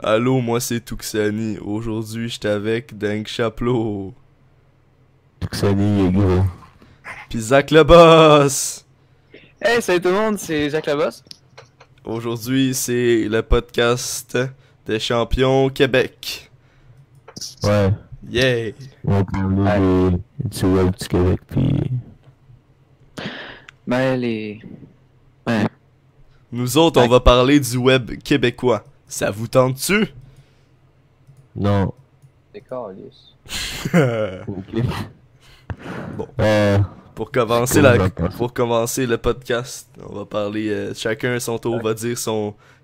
Allô, moi c'est Tuxani. Aujourd'hui, j'étais avec Deng Chaplo. Salut, gros. Pis Zach le boss. Hey, salut tout le monde, c'est Jacques Labosse. Aujourd'hui, c'est le podcast des champions Québec. Ouais, Yeah! on va parler du web du Québec, puis... Ben, les. Ouais. Nous autres, on va parler du web québécois. Ça vous tente-tu? Non. C'est calice. Ok. Bon. Euh, Pour commencer, pour commencer le podcast, on va parler, chacun à son tour va dire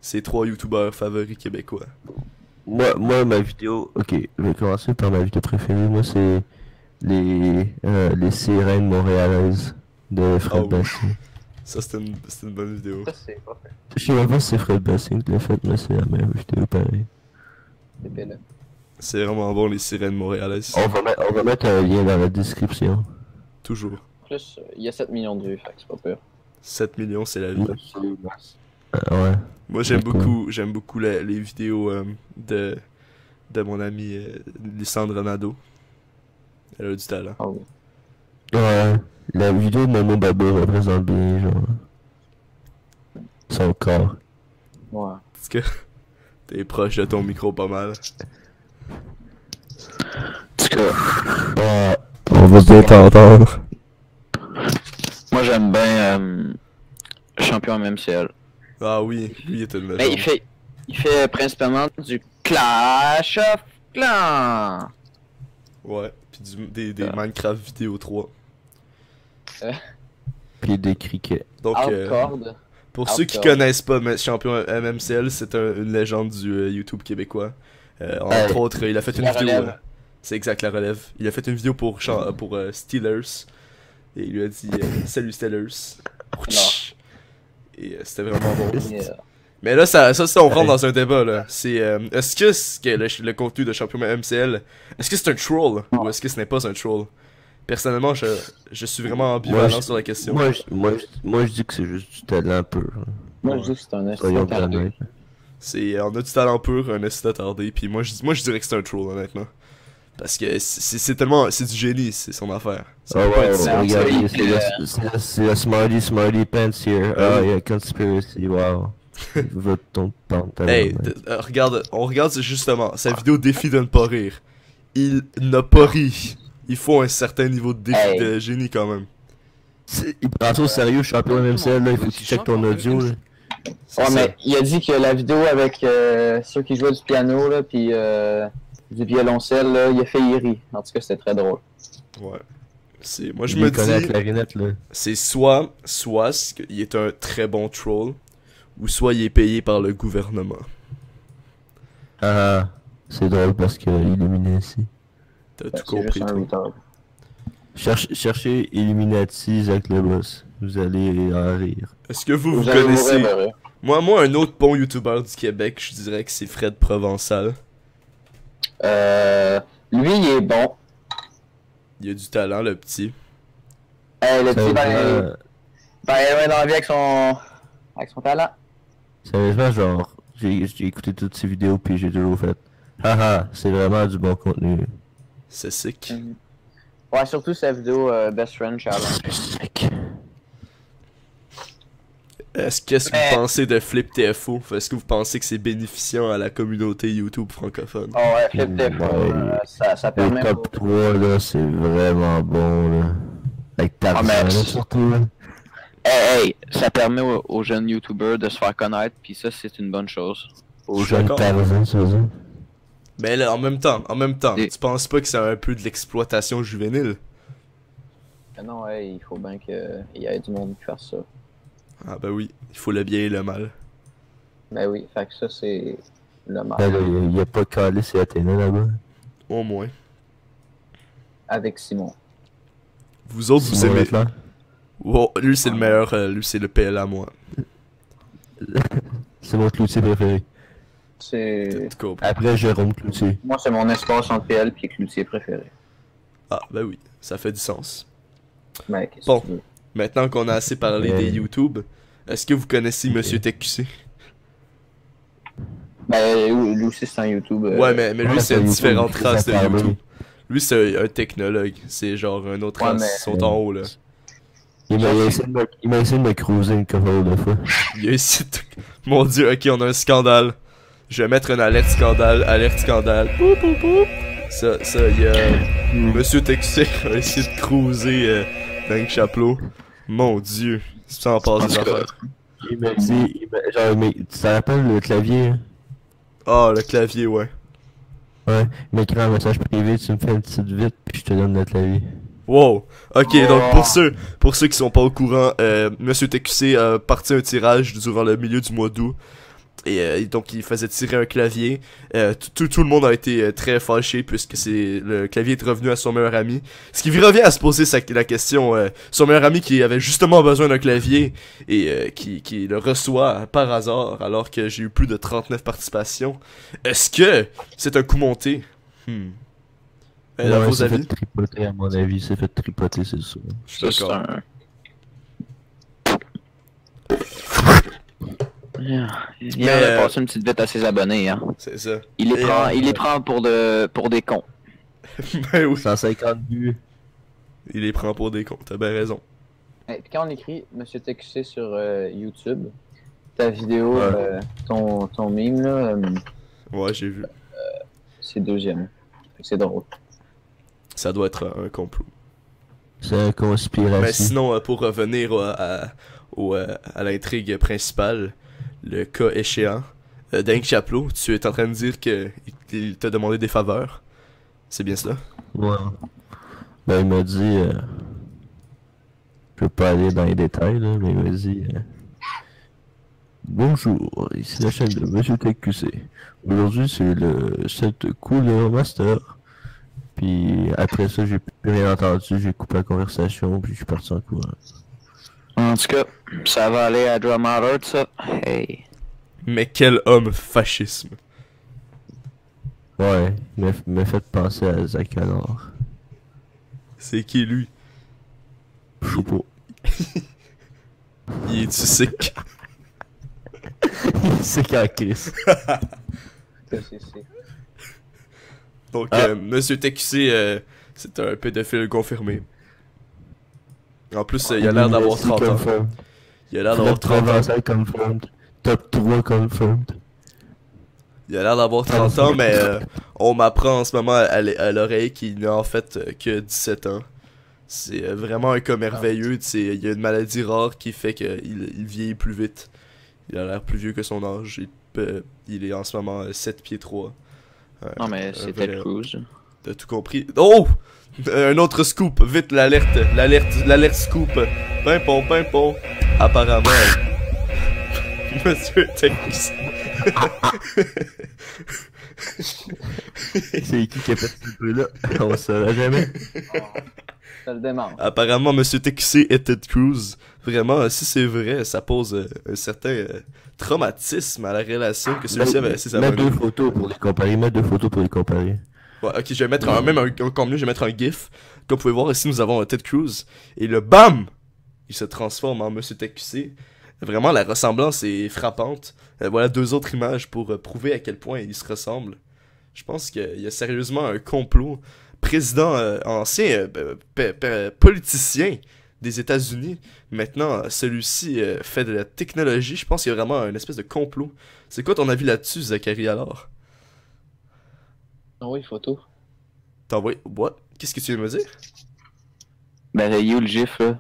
ses 3 youtubeurs favoris québécois. ma vidéo... Ok, je vais commencer par ma vidéo préférée. Moi, c'est les sirènes montréalaises de Fred Oh. Bastien. Ça, c'était une bonne vidéo. Ça, c'est pas fait. Je sais même pas si c'est Fred Bastien qui l'a fait, mais c'est la meilleure vidéo pareil. C'est belle. C'est vraiment bon, les sirènes montréalaises. On va mettre un lien dans la description. Toujours. En plus, il y a 7 millions de vues, fait que c'est pas peur. 7 millions, c'est la vie. Ouais. Moi, j'aime D'accord. beaucoup les vidéos de mon amie Lysandre Nadeau. Elle a du talent. Ah oui. Ouais, la vidéo de Momo Baba représente bien, genre, son corps. Ouais. Est-ce que t'es proche de ton micro pas mal? En tout cas, on va bien t'entendre. Moi, j'aime bien Champion MMCL. Ah oui, lui est une Mais légende. il fait principalement du Clash of Clans. Ouais, pis des Minecraft vidéo 3. Puis des criquets. Donc, Hardcore. pour ceux qui Hardcore. connaissent pas Champion MMCL, c'est une légende du YouTube québécois. Entre Ouais. autres, il a fait une La vidéo. relève. C'est exact, la relève. Il a fait une vidéo pour Steelers. Et il lui a dit Salut Steelers. Et c'était vraiment bon. Yeah. Mais là, ça on rentre dans un débat là. C'est est-ce que le contenu de Champion MCL, est-ce que c'est un troll ou est-ce que ce n'est pas un troll? Personnellement, je suis vraiment ambivalent sur la question. Moi, je dis que c'est juste du talent pur. Moi, je dis que c'est un Soyons assistant tardé. honnêtes. On a du talent pur, un essai attardé, puis moi je dirais que c'est un troll honnêtement. Parce que c'est tellement c'est du génie, c'est son affaire. Ça Oh peut pas ouais, être ça. regardez, C'est c'est le Smarty Pants here. Ah Ah, oui. il y a conspiracy, wow. Va ton pantalon. Hey, on regarde justement, sa vidéo défi de ne pas rire. Il n'a pas ri. Il faut un certain niveau de défi Hey. de génie quand même. Il prend ça au sérieux, champion MCL, là, il faut que tu check ton audio, là. C'est Ouais, ça. mais il a dit que la vidéo avec ceux qui jouaient du piano, là, pis du violoncelle, là, il a fait y rire. En tout cas, c'était très drôle. Ouais. Moi je Il me connaît la dis, clarinette, là. c'est soit il est un très bon troll, ou soit il est payé par le gouvernement. Ah, c'est drôle parce que Illuminati. T'as Ben, tout c'est compris, juste un toi. retard. Cherchez Illuminati, Zach le boss. Vous allez en rire. Est-ce que vous allez connaissez... mourir de rire. Moi, un autre bon youtubeur du Québec, je dirais que c'est Fred Provençal. Lui, il est bon. Il a du talent, le petit. Le petit, Sérieusement, il est dans la vie avec son talent. sérieusement, genre, j'ai écouté toutes ces vidéos puis j'ai toujours fait. Haha, c'est vraiment du bon contenu. C'est sick. Ouais, surtout sa vidéo Best Friend Challenge. Qu'est-ce que vous pensez de Flip TFO? Est-ce que vous pensez que c'est bénéficiant à la communauté YouTube francophone? Oh ouais, Flip Tip, Ouais. ça Le permet top 3 là, c'est vraiment bon là. Avec Tarzan mais- là, surtout là. Hey, ça permet aux jeunes YouTubers de se faire connaître, puis ça, c'est une bonne chose. Au Je suis jeune d'accord. Tarzan, ça veut dire. Mais là, en même temps, Et- tu penses pas que c'est un peu de l'exploitation juvénile? Non, ouais, il faut bien qu'il y ait du monde qui fasse ça. Ah ben oui, il faut le bien et le mal. Ben oui, fait que ça, c'est le mal. Ben là, il y a pas calé c'est Athéna là-bas. Au moins. Avec Simon. Vous autres, vous Simon aimez... Leclerc. Oh, lui c'est le meilleur, lui c'est le PLA moi. C'est mon Cloutier préféré. C'est... T'as tout compris. Après Jérôme Cloutier. Moi, c'est mon espace entre PL et Cloutier préféré. Ah ben oui, ça fait du sens. Ben, qu'est-ce Bon. que tu veux? Maintenant qu'on a assez parlé des YouTube, est-ce que vous connaissez Monsieur TQC? Ben, lui aussi, c'est un YouTube. Ouais, mais lui, ouais, c'est sur une YouTube, différente il race de fait parler. YouTube. Lui, c'est un technologue. C'est genre un autre Ouais, race. mais- Ils sont en haut, là. Il m'a essayé de me cruiser une couple de fois. Il y a ici. Mon dieu, ok, on a un scandale. Je vais mettre une alerte scandale. Alerte scandale. Poup, poup, poup. Ça, il y a. Monsieur Texer a essayé de cruiser Dank Chapelot. Mon dieu. Ça en passe des En tout cas, affaires. Il m'a dit, genre, mais tu te rappelles le clavier? Hein? Ah, le clavier, ouais. Ouais, il m'a écrit un message privé, tu me fais une petite vite, puis je te donne le clavier. Wow. Ok, Oh. donc pour ceux qui sont pas au courant, Monsieur TQC a parti un tirage durant le milieu du mois d'août. Et donc il faisait tirer un clavier. Tout le monde a été très fâché puisque le clavier est revenu à son meilleur ami. Ce qui revient à se poser la question, son meilleur ami qui avait justement besoin d'un clavier et qui le reçoit par hasard alors que j'ai eu plus de 39 participations. Est-ce que c'est un coup monté? Dans vos c'est avis? fait tripoter à mon avis, c'est fait tripoter, c'est sûr. Je suis c'est d'accord. un... Il vient de passer une petite vite à ses abonnés, hein. C'est ça. Il les Et, prend, il les prend pour des cons. Ben oui. 150 vues. Il les prend pour des cons, t'as bien raison. Et puis quand on écrit Monsieur TQC sur YouTube, ta vidéo, Ouais. ton meme, là, Ouais, j'ai vu. c'est deuxième. Fait que c'est drôle. Ça doit être un complot. C'est une conspiration. Mais sinon, pour revenir à l'intrigue principale, le cas échéant, Dank Chapelot, tu es en train de dire qu'il t'a demandé des faveurs. C'est bien cela? Ouais. Ben, il m'a dit. Je peux pas aller dans les détails, là, mais il m'a dit. Bonjour, ici la chaîne de Monsieur TQC. Aujourd'hui, c'est le set Cooleur Master. Puis après ça, j'ai plus rien entendu, j'ai coupé la conversation, puis je suis parti en courant. En tout cas, ça va aller à Drama Alert, ça. Hey. Mais quel homme fascisme. Ouais, il m'a fait penser à Zach alors. C'est qui lui? Je sais pas. Il est-tu sick? C'est quand Chris. Donc, Ah. Monsieur TQC, c'est un pédophile confirmé. En plus, il a l'air d'avoir 30 ans. Il a l'air d'avoir 30 ans. Confirmed. Top 3 confirmed. Il a l'air d'avoir 30 ans, mais on m'apprend en ce moment à l'oreille qu'il n'a en fait que 17 ans. C'est vraiment un cas merveilleux. Il y a une maladie rare qui fait qu'il vieillit plus vite. Il a l'air plus vieux que son âge. Il est en ce moment 7 pieds 3. Non, mais c'est Ted Cruz. T'as tout compris. Oh! Un autre scoop. Vite, l'alerte scoop. Pimpon, pimpon. Apparemment, Monsieur Tex. C'est qui a fait ce bruit-là? On saura jamais. Ça le démarre. Apparemment, Monsieur TQC et Ted Cruz. Vraiment, si c'est vrai, ça pose un certain traumatisme à la relation que celui-ci avait assez Mets abonnés. deux photos pour les comparer. Mets deux photos pour les comparer. Ouais, ok, je vais mettre encore mieux, je vais mettre un gif. Comme vous pouvez voir, ici, nous avons Ted Cruz. Et le BAM! Il se transforme en Monsieur TQC. Vraiment, la ressemblance est frappante. Voilà deux autres images pour prouver à quel point ils se ressemblent. Je pense qu'il y a sérieusement un complot. Président, ancien politicien des États-Unis. Maintenant, celui-ci fait de la technologie. Je pense qu'il y a vraiment une espèce de complot. C'est quoi ton avis là-dessus, Zachary, alors? Oui, photo. T'as envoyé... What? Qu'est-ce que tu viens de me dire? Ben, il y a eu le gif, là.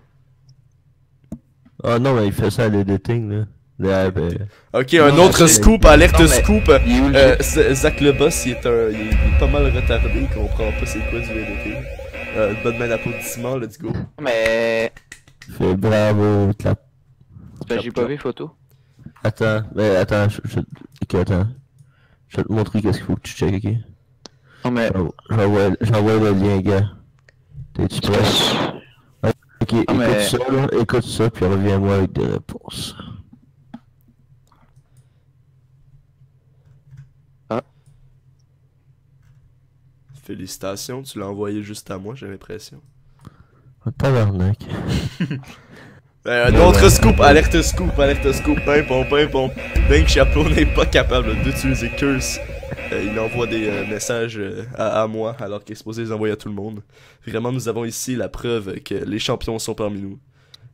Ah non, mais il fait ça à l'editing, là. Là, ben... Ok, un Non, autre c'est- scoop, alerte Non, mais- scoop. Il y a eu le gif. Zach le boss, il est pas mal retardé, il comprend pas c'est quoi du editing. Bonne main d'applaudissement, let's go. Mais. Fait bravo, clap. Ben, j'ai pas vu photo. Attends, mais attends, ok, attends. Je vais te montrer qu'est-ce qu'il faut que tu checkes, ok? Non, mais. J'envoie le lien, gars. T'es-tu prêt? Ok, Non, écoute mais- ça, là, écoute ça, puis reviens-moi avec des réponses. Félicitations, tu l'as envoyé juste à moi, j'ai l'impression. Oh, tabarnak. Notre scoop, alerte scoop, pimpon, pimpon. Dink Chapeau n'est pas capable d'utiliser Curse. Il envoie des messages à moi alors qu'il est supposé les envoyer à tout le monde. Vraiment, nous avons ici la preuve que les champions sont parmi nous.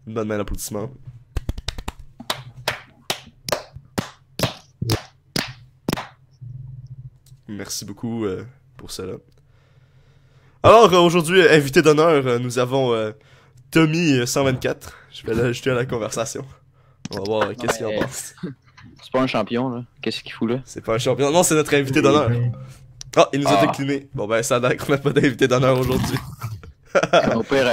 Une bonne main d'applaudissements. Merci beaucoup pour cela. Alors, aujourd'hui, invité d'honneur, nous avons Tommy124. Je vais l'ajouter à la conversation. On va voir qu'est-ce qu'il en pense. C'est pas un champion, là. Qu'est-ce qu'il fout là? C'est pas un champion. Non, c'est notre invité d'honneur. Ah, il nous a décliné. Bon, ben, ça a l'air qu'on n'a pas d'invité d'honneur aujourd'hui. Au pire,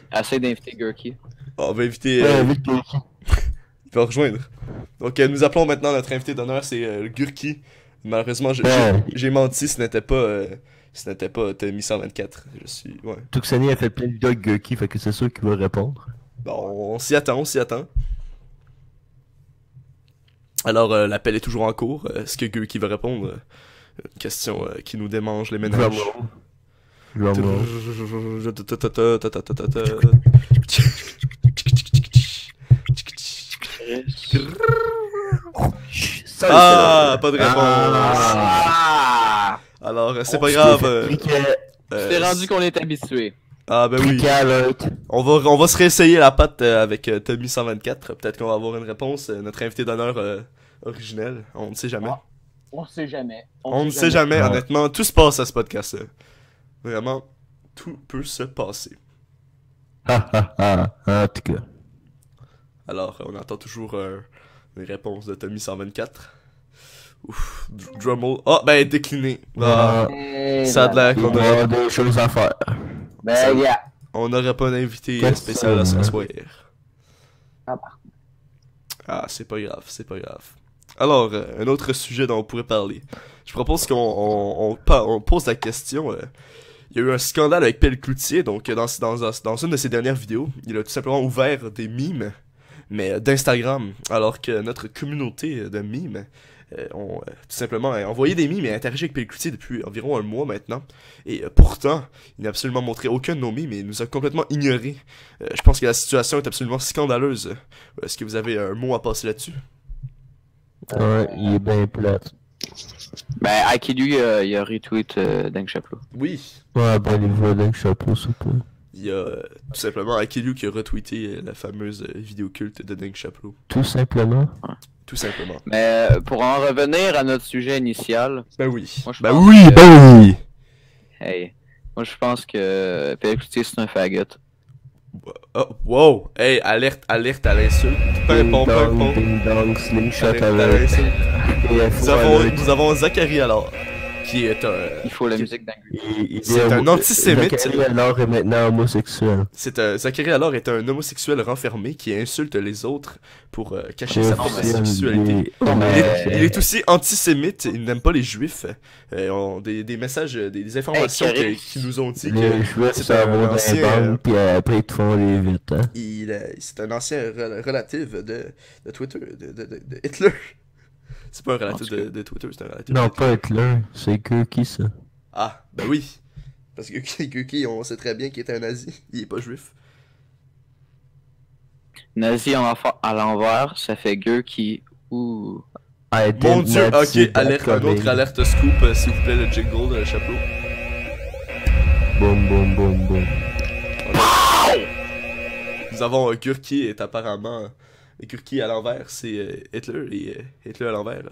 assez d'inviter Gurky. On va inviter. Il va rejoindre. Donc, nous appelons maintenant notre invité d'honneur, c'est Gurky. Malheureusement, j'ai menti, ce n'était pas Tommy 124. Je suis. Ouais. Tuxani a fait plein de vidéos avec Gurky, fait que c'est sûr qu'il va répondre. Bon, on s'y attend. Alors, l'appel est toujours en cours. Est-ce que Gurky va répondre? Une question qui nous démange les ménages. Ah, pas de réponse. Alors, c'est pas grave. C'est rendu qu'on est habitué. Ah ben oui. On va se réessayer la patte avec Tommy 124. Peut-être qu'on va avoir une réponse. Notre invité d'honneur originel. On ne sait jamais. On ne sait jamais. On ne sait jamais, honnêtement. Tout se passe à ce podcast-là. Vraiment, tout peut se passer. En tout cas. Alors, on attend toujours une réponse de Tommy 124. Ouf, Drummel. Ah, ben, décliné. Ah, ça a l'air qu'on aurait des choses à faire. Ben, yeah. On n'aurait pas d'invité spécial à ce soir. Ah, c'est pas grave. Alors, un autre sujet dont on pourrait parler. Je propose qu'on pose la question. Il y a eu un scandale avec Pelle Cloutier, donc dans une de ses dernières vidéos, il a tout simplement ouvert des mimes, mais d'Instagram, alors que notre communauté de mimes ont tout simplement envoyé des mimes et interagi avec Pelle Cloutier depuis environ un mois maintenant. Et pourtant, il n'a absolument montré aucun de nos mimes et il nous a complètement ignorés. Je pense que la situation est absolument scandaleuse. Est-ce que vous avez un mot à passer là-dessus? Ouais, il est bien plate. Ben, Aikidu, il a retweet Deng Chapeau. Oui. Ouais, ben, il voit Deng Chapeau, s'il te plaît. Il y a tout simplement Akelu qui a retweeté la fameuse vidéo culte de Deng Chapeau. Tout simplement? Ouais. Tout simplement. Mais pour en revenir à notre sujet initial... Ben oui. Moi, je ben pense oui, que... ben oui! Hey, moi je pense que Pelle Cloutier c'est un faggot. Oh, wow! Hey, alerte à l'insulte. Pimpon, pimpon. Ding dong, slingshot Alerte à alert. l'insulte. Nous avons Zachary alors, qui est un... Il faut la musique d'Angry. C'est un antisémite. Zachary alors est maintenant homosexuel. Zachary alors est un homosexuel renfermé qui insulte les autres pour cacher sa homosexualité. Il est aussi antisémite, il n'aime pas les juifs. Des messages, des informations qui nous ont dit que c'est un ancien... puis après ils te font les vite, hein. C'est un ancien relatif de Twitter, de Hitler. C'est pas un relatif de Twitter, c'est un relatif non, de pas Hitler, c'est Gurky ça. Ah, ben oui. Parce que Gurky, on sait très bien qu'il est un nazi, il est pas juif. Nazi à l'envers, ça fait Gurky ou... Mon dieu, ok, alerte, un autre alerte scoop, s'il vous plaît, le jingle de Chapeau. Boum, boum, boum, boum. Nous avons Gurky est apparemment... Gurky à l'envers, c'est Hitler, et Hitler à l'envers,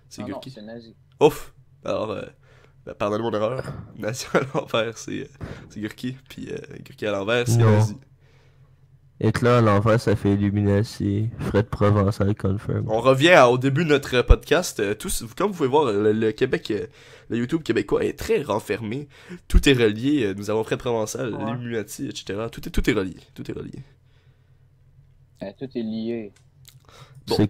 c'est Gurky. Non, c'est nazi. Ouf! Alors, pardonnez mon erreur. Nazi à l'envers, c'est Gurky, puis Gurky à l'envers, c'est nazi. Hitler à l'envers, ça fait Illuminati. Fred Provençal confirm. On revient au début de notre podcast. Comme vous pouvez voir, le Québec, le YouTube québécois est très renfermé. Tout est relié. Nous avons Fred Provençal, l'Illuminati, etc. Tout est relié. Tout est relié. Tout est lié. Bon. C'est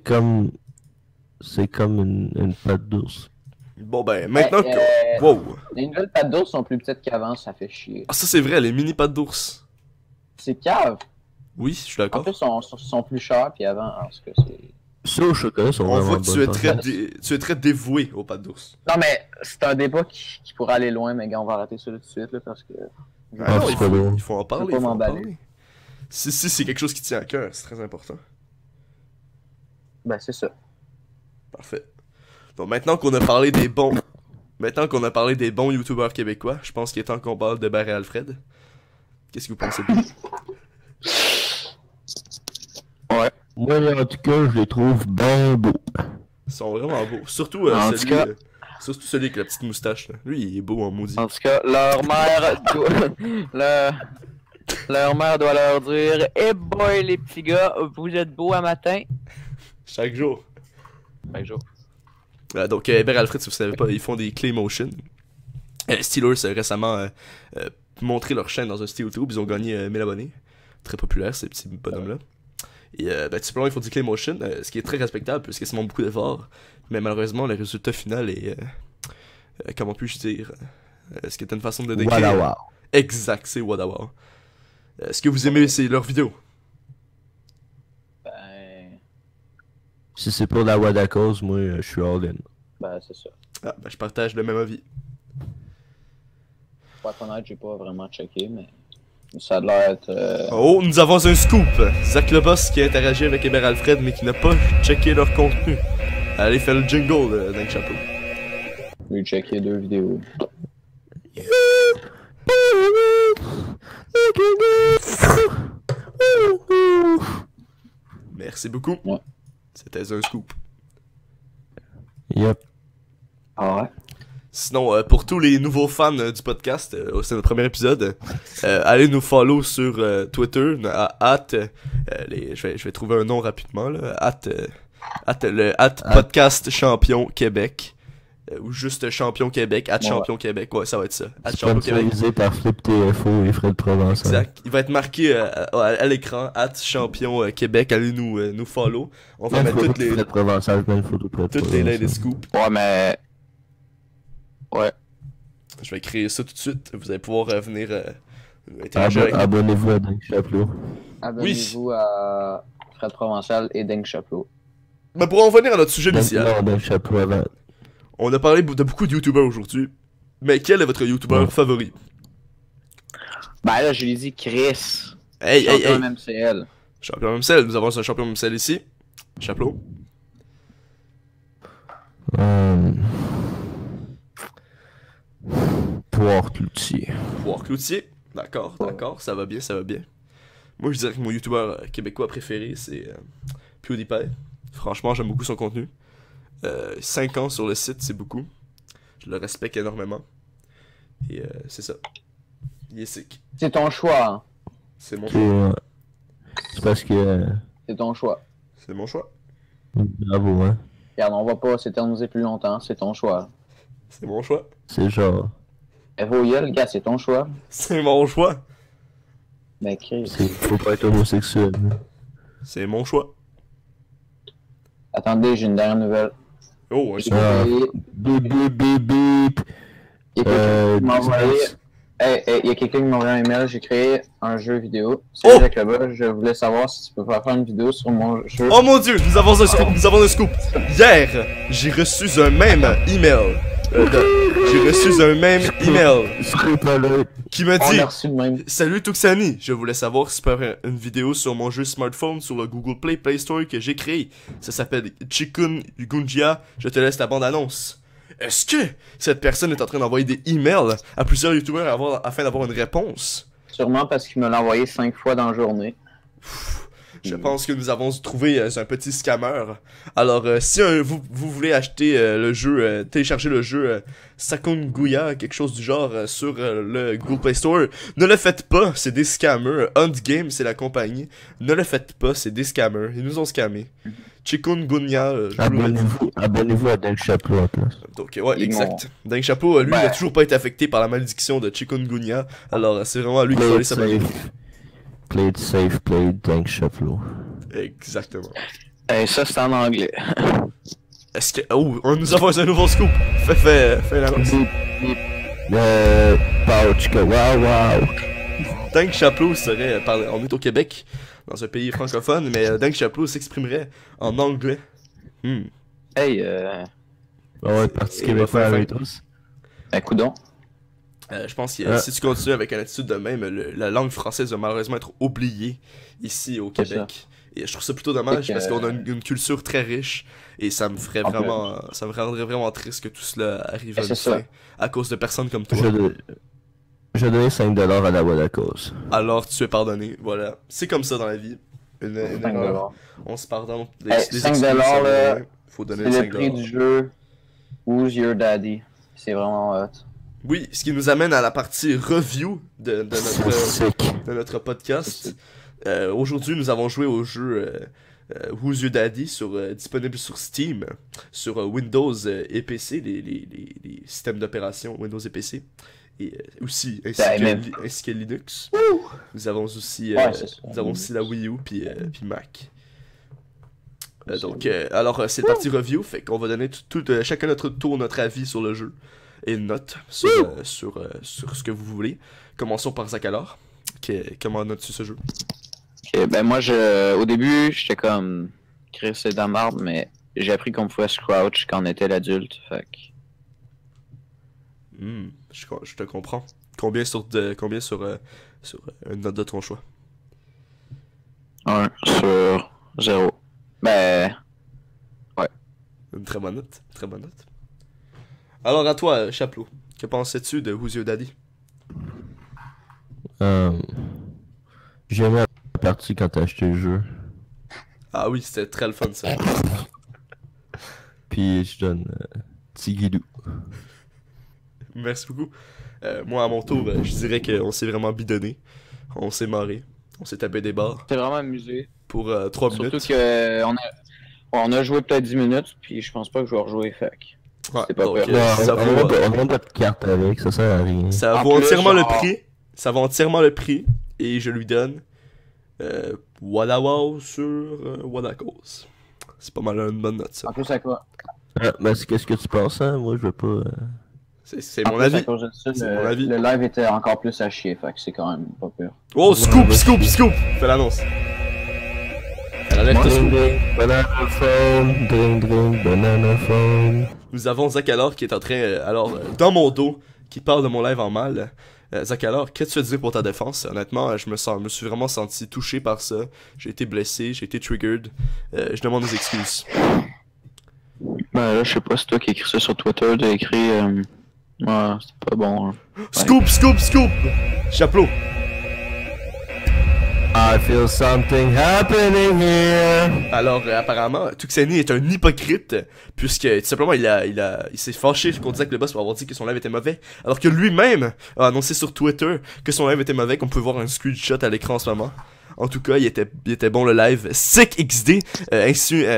comme une patte d'ours. Bon ben, maintenant que... Wow! Les nouvelles pattes d'ours sont plus petites qu'avant, ça fait chier. Ah ça c'est vrai, les mini pattes d'ours. C'est cave. Oui, je suis d'accord. En plus, ils sont plus chers, puis avant, parce que c'est... Ça au chocolat sont on vraiment voit que bonnes. tu es très dévoué aux pattes d'ours. Non mais, c'est un débat qui pourrait aller loin, mais gars, on va arrêter ça tout de suite, là, parce que... Ah non, il faut en parler, pas m'emballer. Si c'est quelque chose qui tient à cœur, c'est très important. Ben, c'est ça. Parfait. Donc maintenant qu'on a parlé des bons... Maintenant qu'on a parlé des bons youtubeurs québécois, je pense qu'il est temps qu'on parle de Barry Alfred. Qu'est-ce que vous pensez de lui? Ouais. Moi, en tout cas, je les trouve bien beaux. Ils sont vraiment beaux. Surtout, surtout celui avec la petite moustache. Là. Lui, il est beau en maudit. En tout cas, leur mère doit leur dire « Eh boy, les petits gars, vous êtes beaux à matin. Chaque jour. » Chaque jour. Donc, Barry Alfred, si vous savez pas, ils font des Claymotion. Steelers a récemment montré leur chaîne dans un style YouTube. Ils ont gagné 1000 abonnés. Très populaire, ces petits bonhommes-là. Et tout simplement, ils font du Claymotion, ce qui est très respectable, puisque ça demande beaucoup d'efforts. Mais malheureusement, le résultat final est... comment puis-je dire? Ce qui est une façon de décrire... Wadawa. Exact, c'est Wadawa. Est-ce que vous aimez leurs vidéos? Ben, Si c'est pour la Wada cause, moi, je suis all-in. ben c'est ça. Ah, ben je partage le même avis. Pour être honnête, j'ai pas vraiment checké, mais ça a l'air être... Oh, nous avons un scoop! Zach le boss qui a interagi avec Barry Alfred, mais qui n'a pas checké leur contenu. Allez, fais le jingle d'un chapeau. J'ai checké 2 vidéos. Merci beaucoup. Ouais. C'était un scoop. Yep. Ah ouais? Sinon, pour tous les nouveaux fans du podcast, c'est notre premier épisode, allez nous follow sur Twitter, je vais trouver un nom rapidement, là, podcast champion Québec, ou juste champion Québec, champion Québec, ouais, ça va être ça, champion Québec. Sponsorisé par Flip TFO et Fred Provençal. Exact, il va être marqué à l'écran, champion Québec, allez nous follow, on va mettre toutes les scoops. Ouais, mais... Ouais. Je vais créer ça tout de suite. Vous allez pouvoir venir interagir avec Abonnez-vous à Dink Chaplot. Abonnez-vous à Fred Provençal et Dink Chaplot. Mais pour en revenir à notre sujet initial, Dink Chaplot avant. on a parlé de beaucoup de youtubeurs aujourd'hui. Mais quel est votre youtubeur favori? Ben là, je lui ai dit Chris. Hey, champion MCL. Champion MCL, nous avons un champion MCL ici. Chaplot. Poire Cloutier. Poire Cloutier. D'accord, ça va bien. Moi, je dirais que mon youtubeur québécois préféré, c'est PewDiePie. Franchement, j'aime beaucoup son contenu. 5 ans sur le site, c'est beaucoup. Je le respecte énormément. Et c'est ça. Il est sick. C'est ton choix. Hein. C'est mon choix. C'est parce que... C'est ton choix. C'est mon choix. Bravo, hein. Regarde, on va pas s'éterniser plus longtemps. C'est ton choix. C'est mon choix. C'est genre... FOIL, gars, c'est ton choix. C'est mon choix. Ben, Chris. Faut pas être homosexuel. Hein. C'est mon choix. Attendez, j'ai une dernière nouvelle. Oh, un Il super. Bip, bip, bip, bip. y a quelqu'un qui m'a envoyé... il y a quelqu'un qui m'a envoyé un email, j'ai créé un jeu vidéo. Salut Jacques Lebas, je voulais savoir si tu peux faire une vidéo sur mon jeu. Oh mon dieu, nous avons un scoop. Hier, j'ai reçu un même email. Qui me On a dit reçu le même. Salut Tuxani, je voulais savoir si tu peux faire une vidéo sur mon jeu smartphone sur le Google Play Store que j'ai créé. Ça s'appelle Chikungunya. Je te laisse la bande-annonce. Est-ce que cette personne est en train d'envoyer des emails à plusieurs youtubeurs afin d'avoir une réponse? Sûrement parce qu'il me l'a envoyé 5 fois dans la journée. Je pense que nous avons trouvé un petit scammer. Alors, si vous voulez acheter le jeu, télécharger le jeu Sakunguya, quelque chose du genre, sur le Google Play Store, ne le faites pas, c'est des scammers. Hunt Game, c'est la compagnie. Ne le faites pas, c'est des scammers. Ils nous ont scammés. Chikungunya, abonnez-vous à Dink Chaplot en place. Donc, ouais, exact. Dink Chapeau, lui, il n'a toujours pas été affecté par la malédiction de Chikungunya. Alors, c'est vraiment à lui qu'il faut aller s'abonner. Play it safe, play it Dink Chaplot. Exactement. Et ça, c'est en anglais. Est-ce que... Oh, nous avons un nouveau scoop. Fais l'annonce. Wow. Dink Chaplot serait... On est au Québec, dans un pays francophone, mais Dink Chaplot s'exprimerait en anglais. Hey, Ouais, parti québécois avec tous. ben, coudon. Je pense que si tu continues avec une attitude de même, la langue française va malheureusement être oubliée ici au Québec. Et je trouve ça plutôt dommage parce qu'on a une culture très riche et ça me ferait vraiment, ça me rendrait vraiment triste que tout cela arrive à une fin à cause de personnes comme toi. Je donné 5$ à la voix de la cause. Alors tu es pardonné, voilà. C'est comme ça dans la vie. Une erreur. On se pardonne. Les 5$, là, faut donner c'est le prix du jeu Who's Your Daddy. C'est vraiment hot. Oui, ce qui nous amène à la partie review de notre podcast. Aujourd'hui, nous avons joué au jeu Who's Your Daddy disponible sur Steam, sur Windows et PC, les systèmes d'opération Windows et PC, et aussi ainsi que Linux. Nous avons aussi la Wii U puis Mac. Alors c'est parti review, fait qu'on va donner chacun notre tour notre avis sur le jeu et une note sur ce que vous voulez. Commençons par Zach alors. Comment notes-tu ce jeu? Ok, ben moi au début j'étais comme Chris c'est de la merde, mais j'ai appris qu'on pouvait crouch quand on était l'adulte, fait que... je te comprends. Combien sur une note de ton choix? 1 sur 0. Ben... ouais. Une très bonne note, très bonne note. Alors à toi, Chaplot, que pensais-tu de Who's Your Daddy? J'ai aimé la partie quand t'as acheté le jeu. Ah oui, c'était très le fun ça. Puis je donne petit guidou. Merci beaucoup. Moi à mon tour, je dirais qu'on s'est vraiment bidonné. On s'est marré. On s'est tapé des barres. T'es vraiment amusé. Pour 3 minutes. Surtout qu'on a joué peut-être 10 minutes, puis je pense pas que je vais rejouer, fait que... Ouais, c'est pas vrai. On a pas de carte avec, ça sert à rien. Ça vaut entièrement le prix. Ça vaut entièrement le prix. Et je lui donne Wadawaw sur Wadakos. C'est pas mal une bonne note ça. En plus à quoi? Mais qu'est-ce que tu penses, hein? Moi je veux pas... C'est mon avis. Mon avis. Le live était encore plus à chier, fait que c'est quand même pas pire. Oh, scoop! Fais l'annonce. Banana phone. Nous avons Zach alors qui est en train, dans mon dos, qui parle de mon live en mal. Zach alors, qu'est-ce que tu veux dire pour ta défense? Honnêtement, je me suis vraiment senti touché par ça. J'ai été blessé, j'ai été triggered. Je demande des excuses. Ben là, je sais pas, c'est toi qui écris ça sur Twitter, t'as écrit... ouais, c'est pas bon. Hein. Scoop! Chaplot! I feel something happening here. Alors, apparemment, Tuxani est un hypocrite, puisque, tout simplement, il s'est fâché contre Zach le boss pour avoir dit que son live était mauvais, alors que lui-même a annoncé sur Twitter que son live était mauvais, qu'on pouvait voir un screenshot à l'écran en ce moment. En tout cas, il était bon le live. SickXD,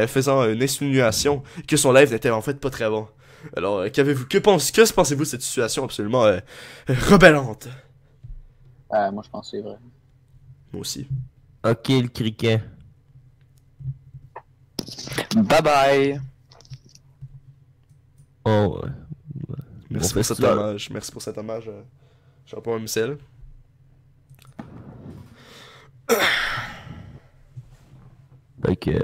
faisant une insinuation que son live n'était en fait pas très bon. Alors, que pensez-vous de cette situation absolument rebellante? Moi, je pense que c'est vrai. Moi aussi. Ok, le criquet. Bye bye. Oh, ouais. Merci pour cet hommage. Merci pour cet hommage, Champion MCL. Ok, ouais.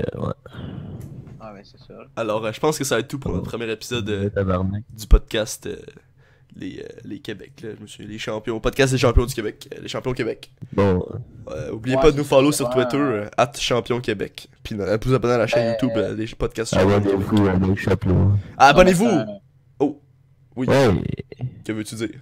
Ah ouais, c'est ça. Alors, je pense que ça va être tout pour notre premier épisode du podcast les Québec, là, les champions, podcast des champions du Québec, les champions Québec. Bon. Oubliez pas de nous follow sur Twitter, @champion-québec. Puis vous abonner à la chaîne YouTube, les podcasts champions Québec. Abonnez-vous à Chaplot. Abonnez-vous! Oh! Oui. Ouais. Que veux-tu dire?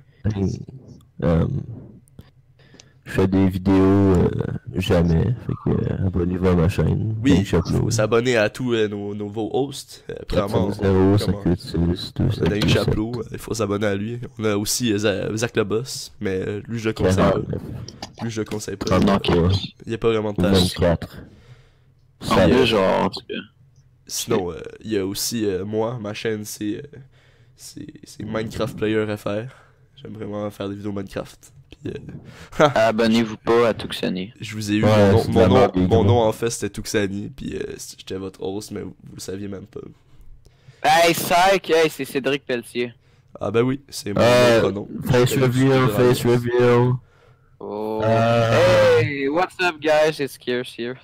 Je fais des vidéos jamais, fait que abonnez-vous à ma chaîne. Oui, il faut s'abonner à tous nos nouveaux hosts. Premièrement, Daniel Chaplot, il faut s'abonner à lui. On a aussi Zach le boss, mais lui je le conseille pas. Lui je le conseille pas. Il y a pas vraiment de tâche. 24. Sinon, il y a aussi moi, ma chaîne c'est Minecraft Player FR. J'aime vraiment faire des vidéos Minecraft. Abonnez-vous pas à Tuxani. Je vous ai eu, mon nom en fait c'était Tuxani, puis j'étais votre host, mais vous le saviez même pas. Hey, Psych! Hey, c'est Cédric Pelletier. Ah ben oui, c'est mon nom. Face reveal. Oh. Hey, what's up guys? It's Kier's here.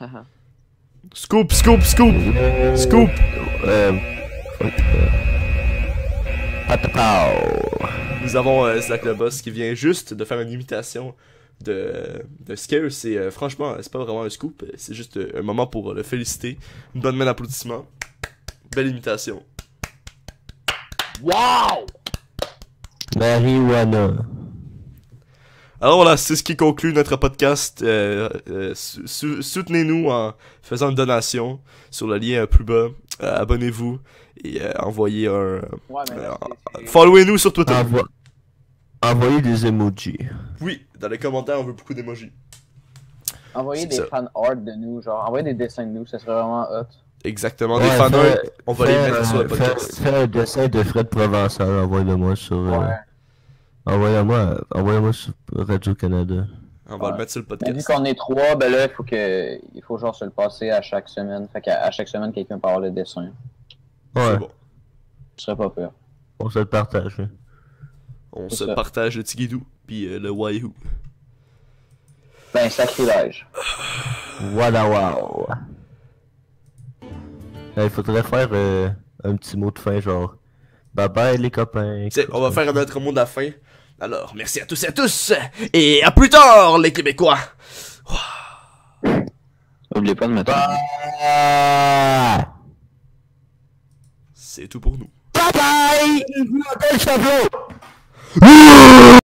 Scoop! Patapow. Nous avons Zach le Boss qui vient juste de faire une imitation de Scare. C'est franchement, c'est pas vraiment un scoop, c'est juste un moment pour le féliciter. Une bonne main d'applaudissement. Belle imitation. Wow! Marijuana. Alors voilà, c'est ce qui conclut notre podcast. Soutenez-nous en faisant une donation sur le lien plus bas. Abonnez-vous et envoyez un... Ouais, mais là, followez-nous sur Twitter. Envoyez des emojis. Oui, dans les commentaires, on veut beaucoup d'emojis. envoyez des fan art de nous, genre, envoyez des dessins de nous, ça serait vraiment hot. Exactement, des fan art, on va les mettre sur le podcast. Fais un dessin de Fred Provençal, envoyez-le-moi sur... Envoyez-moi sur Radio-Canada. On va le mettre sur le Mais podcast. vu qu'on est 3, ben là, il faut genre se le passer à chaque semaine. Fait qu'à chaque semaine, quelqu'un peut avoir le dessin. C'est Ouais, bon. Ce serait pas peur. on se le partage. Hein. On C'est se ça. partage le Tigidou, puis le Waihu. Ben, sacrilège. Voilà, wow. Il faudrait faire un petit mot de fin, genre... Bye bye les copains. On va faire notre mot de la fin. Alors, merci à tous et à tous, et à plus tard, les Québécois. N'oubliez pas de mettre... C'est tout pour nous. Bye bye.